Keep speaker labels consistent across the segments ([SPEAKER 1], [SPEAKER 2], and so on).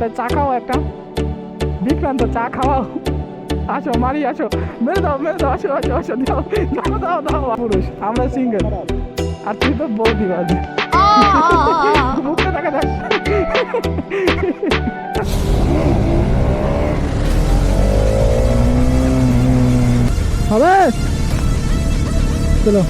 [SPEAKER 1] তাই চা খাও একটা, বিক্রান্ত চা খাওয়াও, আসো মারি আসো, মেরে দাও আসো আসো আসো, দাও দাও দাও দাও। পুরুষ, আমরা সিঙ্গেল, আর তুই তো বৌদি বাজ, মুখটা দেখা দেখ। হবে চলো।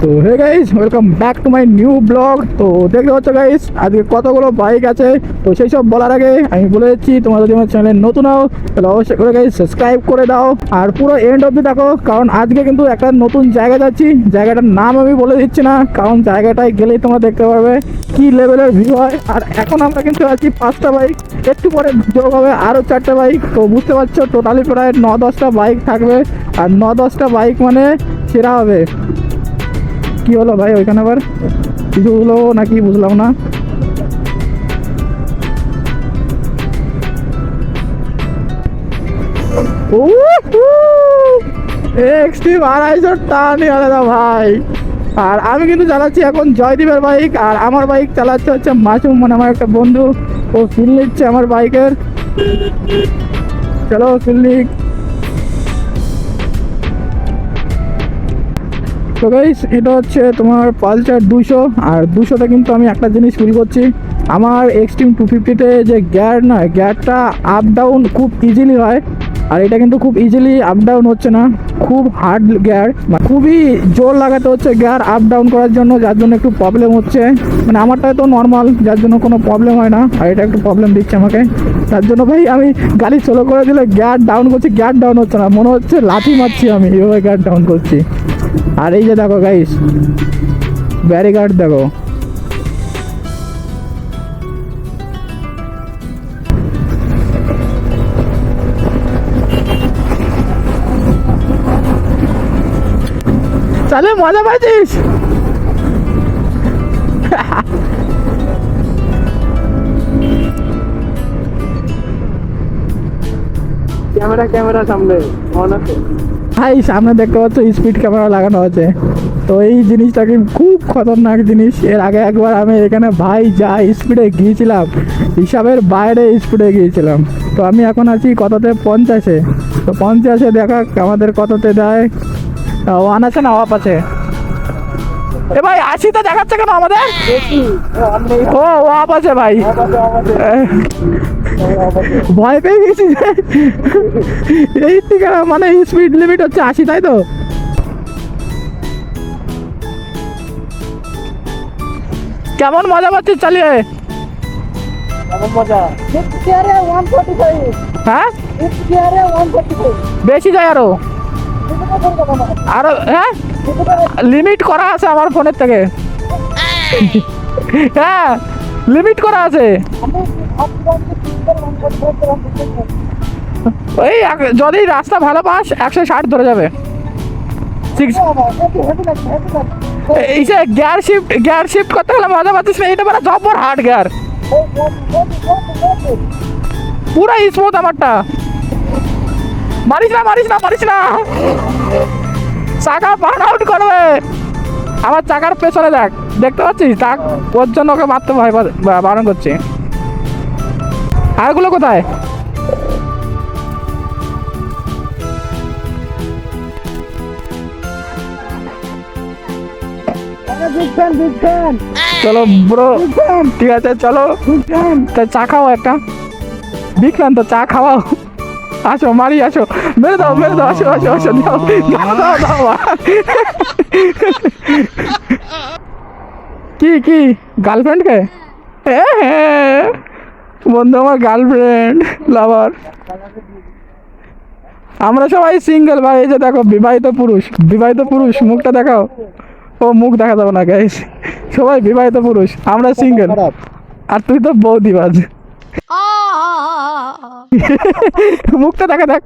[SPEAKER 1] তো hey guys, welcome back to my new blog. তো দেখতে পাচ্ছ গাইস, আজকে কতগুলো বাইক আছে। তো সেই সব বলার আগে আমি বলে দিচ্ছি, তোমরা যদি আমার চ্যানেলে নতুন হও তাহলে অবশ্যই করে গাইস সাবস্ক্রাইব করে দাও, আর পুরো এন্ড অবধি দেখো, কারণ আজকে কিন্তু একটা নতুন জায়গা যাচ্ছি। জায়গাটার নাম আমি বলে দিচ্ছি না, কারণ জায়গাটায় গেলেই তোমরা দেখতে পারবে কি লেভেলের ভিউ হয়। আর এখন আমরা কিন্তু আছি 5টা বাইক, একটু পরে যোগ হবে আরও 4টে বাইক। তো বুঝতে পারছো, টোটালি প্রায় 9-10টা বাইক থাকবে, আর 9-10টা বাইক মানে সেরা হবে। কি হলো ভাই ওইখানে আবার কিছু হলো নাকি বুঝলাম না। এক্সট্রিম 250 টান আলাদা ভাই। আর আমি কিন্তু চালাচ্ছি এখন জয়দীপের বাইক, আর আমার বাইক চালাচ্ছে হচ্ছে মাসুম, মানে আমার একটা বন্ধু, ও ফিল নিচ্ছে আমার বাইকের। চলো ফিল নিক। তো গাইস, এটা হচ্ছে তোমার পালসার 200, আর 200তে কিন্তু আমি একটা জিনিস ফিল করছি, আমার এক্সট্রিম 250-তে যে গিয়ারটা আপ ডাউন খুব ইজিলি হয়, আর এটা কিন্তু খুব ইজিলি আপ ডাউন হচ্ছে না, খুব হার্ড গিয়ার, খুবই জোর লাগাতে হচ্ছে গিয়ার আপ ডাউন করার জন্য, যার জন্য একটু প্রবলেম হচ্ছে। মানে আমারটা তো নর্মাল, যার জন্য কোনো প্রবলেম হয় না, আর এটা একটু প্রবলেম দিচ্ছে আমাকে। তার জন্য ভাই আমি গাড়ি স্লো করে দিলে গিয়ার ডাউন করছি, গিয়ার ডাউন হচ্ছে না, মনে হচ্ছে লাথি মারছি আমি, এভাবে গিয়ার ডাউন করছি। আর এই যে দেখো গাইস, ব্যারিকাড দেখো, চলে মজা পাচ্ছিস। ক্যামেরা সামনে অন আছে ভাই, সামনে দেখতে পাচ্ছ স্পিড ক্যামেরা লাগানো আছে। তো এই জিনিসটা কি খুব খতরনাক জিনিস। এর আগে একবার আমি এখানে ভাই যা স্পিডে গিয়েছিলাম, হিসাবের বাইরে স্পিডে গিয়েছিলাম। তো আমি এখন আছি কততে, 50-এ। তো 50-এ দেখা আমাদের কততে দেয়, ওয়ান আছে না অফ আছে। এ ভাই 80-তে দেখাচ্ছে কেন আমাদের? ও অফ আছে ভাই, ভয় পেয়ে গেছি। এই থেকে মানে স্পিড লিমিট হচ্ছে 80, তাই তো? কেমন মজা পাচ্ছিস চালিয়ে? হ্যাঁ বেশি যায় আরো, হ্যাঁ লিমিট করা আছে আমার ফোনের থেকে। হ্যাঁ লিমিট করা আছে, ওই যদি রাস্তা ভালো পাস 160 ধরে যাবে। এই যে গিয়ার শিফট করতে গেলে মজা পাচ্ছিস না, এটা মানে জবর হার্ড গিয়ার, পুরা স্মুথ আমারটা। মারিস না চাকা বার্ন আউট করবে। আমার চাকার পেছনে দেখতে পাচ্ছিস দাগ, ওর জন্য ওকে মারতে ভয় বারণ করছে। আরগুলো কোথায়? চলো ব্রো, ঠিক আছে চলো, চা খাও একটা, বিক্রান্ত চা খাওয়াও, আসো মারি আসো, মেরে দাও আসো আসো আসো, দাও দাও দাও দাও। কি গার্লফ্রেন্ডকে? হ্যাঁ বন্ধু, আমার গার্লফ্রেন্ড লাভার। আমরা সবাই সিঙ্গেল ভাই। এই যে দেখো বিবাহিত পুরুষ, মুখটা দেখাও। ও মুখ দেখা যাবে না গাইস, সবাই বিবাহিত পুরুষ, আমরা সিঙ্গেল, আর তুই তো বৌদি বাজ। মুখটা দেখা দেখ।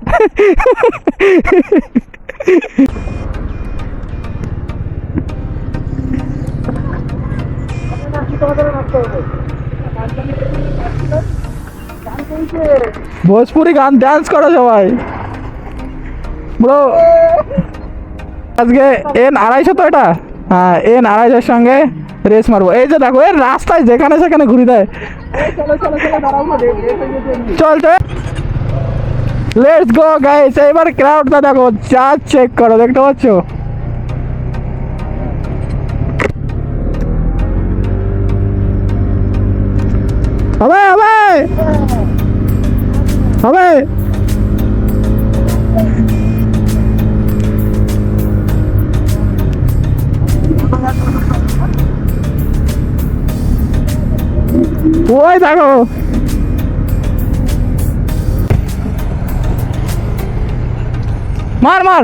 [SPEAKER 1] ভোজপুরি গান ডান্স করো সবাই ব্রো। আজকে এন 250 তো এটা, হ্যাঁ এন 250 সঙ্গে রেস মারবো। এই যে দেখো এর রাস্তায় যেখানে সেখানে ঘুরি দেয়। চল চল, লেটস গো গাইস। এবার ক্রাউডটা দেখো, যা চেক করো, দেখতে পাচ্ছ? হবে হবে হবে। ওই দেখো, মার মার।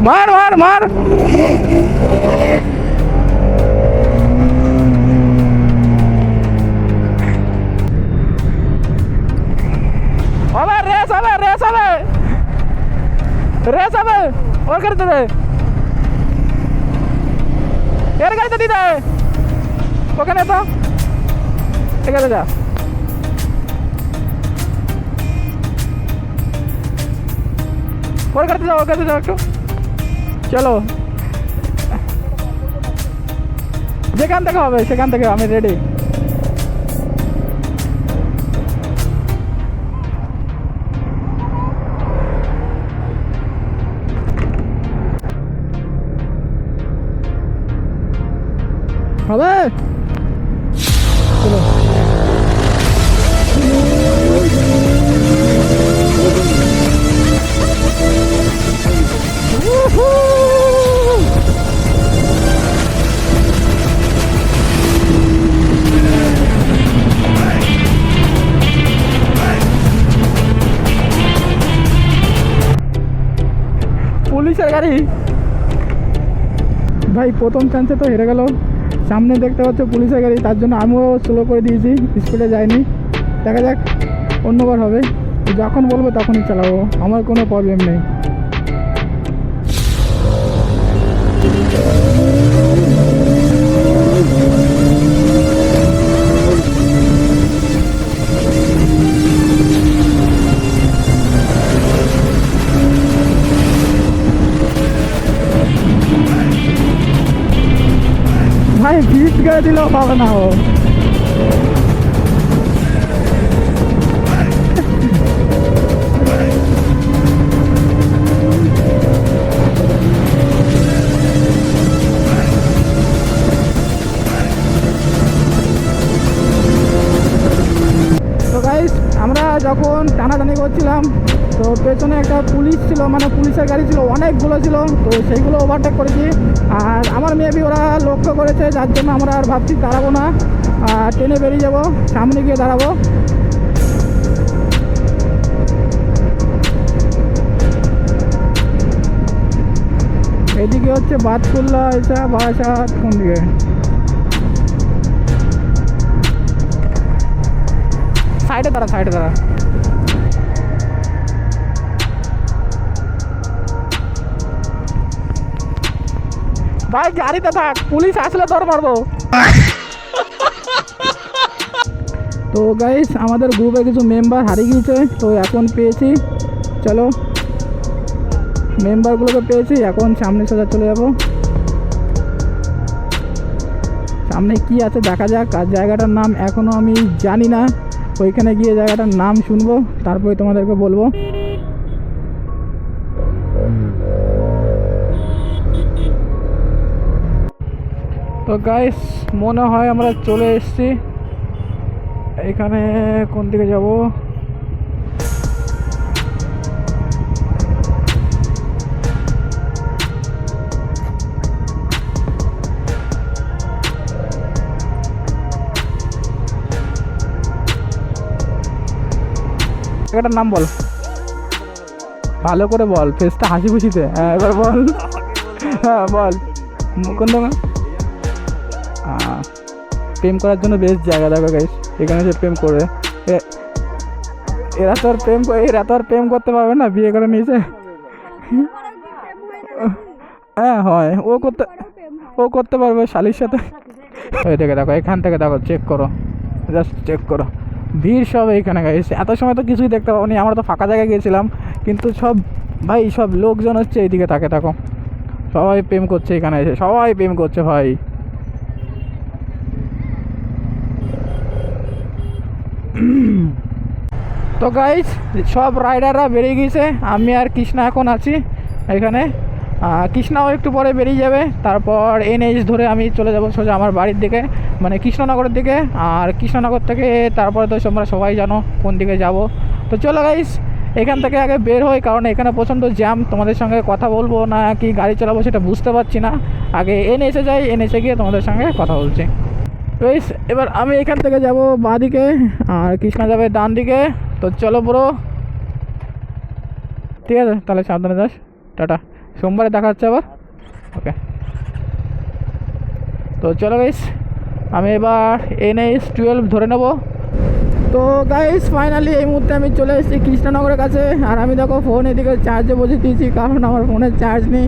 [SPEAKER 1] মার মার মার। হবে রেস হবে রেস হবে রেস হবে। ওর গাড়িতে দে, এর গাড়িতে দিতে ওখানে তো ঠিক আছে। যা ওর গাড়িতে যাও, ওর গাড়িতে যাও একটু। চলো, যেখান থেকে হবে সেখান থেকে আমি রেডি। হবে চলো। পুলিশের গাড়ি ভাই প্রথম চান্সে তো হেরে গেল। সামনে দেখতে পাচ্ছ পুলিশের গাড়ি, তার জন্য আমিও স্লো করে দিয়েছি, স্পিডে যাইনি। দেখা যাক অন্যবার হবে, যখন বলবো তখনই চালাবো, আমার কোনো প্রবলেম নেই। ভাই ভিট করে দিলেও পাবে না ও। তো গাইস আমরা যখন টানাটানি করছিলাম, তো পেছনে একটা পুলিশ ছিল, মানে পুলিশের গাড়ি ছিল, অনেকগুলো ছিল, তো সেইগুলো ওভারটেক করেছি। আর আমার মেবি ওরা লক্ষ্য করেছে, যার জন্য আমরা আর ভাবছি দাঁড়াবো না, আর ট্রেনে বেরিয়ে যাবো, সামনে গিয়ে দাঁড়াবো। এদিকে হচ্ছে বাতকুল্লা, এসা বারাসাত, কোন দিকে? সাইডে দাঁড়া, সাইডে দাঁড়া। ভাই গাড়িতে থাক, পুলিশ আসলে ধর মারবো। তো গাইস আমাদের গ্রুপে কিছু মেম্বার হারিয়ে গিয়েছে, তো এখন পেয়েছি। চলো মেম্বারগুলোকে পেয়েছি, এখন সামনে সোজা চলে যাব। সামনে কি আছে দেখা যাক। আর জায়গাটার নাম এখনও আমি জানি না, ওইখানে গিয়ে জায়গাটার নাম শুনবো, তারপরে তোমাদেরকে বলবো। তো গাইস মনে হয় আমরা চলে এসেছি। এখানে কোন দিকে যাব? জায়গাটার নাম বল, ভালো করে বল, ফেসটা হাসি খুশিতে। হ্যাঁ এবার বল, হ্যাঁ বল কোন দোকান? প্রেম করার জন্য বেস্ট জায়গা দেখো গাইস, এখানে যে প্রেম করবে। এরা তো আর প্রেম করতে পারবে না, বিয়ে করে নিয়েছে। হ্যাঁ হয়, ও করতে পারবে শালির সাথে। এই থেকে দেখো, এখান থেকে দেখো, চেক করো, জাস্ট চেক করো। ভিড় সব এইখানে গাইস। এত সময় তো কিছুই দেখতে পাবনি, আমরা তো ফাঁকা জায়গায় গিয়েছিলাম, কিন্তু সব ভাই সব লোকজন হচ্ছে এইদিকে তাকে দেখো, সবাই প্রেম করছে এখানে এসে, সবাই প্রেম করছে ভাই। তো গাইস সব রাইডাররা বেরিয়ে গিয়েছে, আমি আর কৃষ্ণা এখন আছি এখানে। কৃষ্ণাও একটু পরে বেরিয়ে যাবে, তারপর NH ধরে আমি চলে যাব সোজা আমার বাড়ির দিকে, মানে কৃষ্ণনগরের দিকে। আর কৃষ্ণনগর থেকে তারপরে তো তোমরা সবাই জানো কোন দিকে যাব। তো চলো গাইস এখান থেকে আগে বের হই, কারণ এখানে প্রচণ্ড জ্যাম, তোমাদের সঙ্গে কথা বলবো না কি গাড়ি চালাবো সেটা বুঝতে পারছি না। আগে NH যাই, NH গিয়ে তোমাদের সঙ্গে কথা বলছি। গাইস এবার আমি এখান থেকে যাব বাঁ দিকে, আর কৃষ্ণা যাবে ডান দিকে। তো চলো ব্রো, ঠিক আছে তাহলে সাবধানে যাস, টাটা, সোমবারে দেখা হচ্ছে আবার, ওকে। তো চলো গাইস আমি এবার NH12 ধরে নেব। তো গাইস ফাইনালি এই মুহূর্তে আমি চলে এসেছি কৃষ্ণনগরের কাছে, আর আমি দেখো ফোন এদিকে চার্জে বসে দিয়েছি, কারণ আমার ফোনে চার্জ নেই।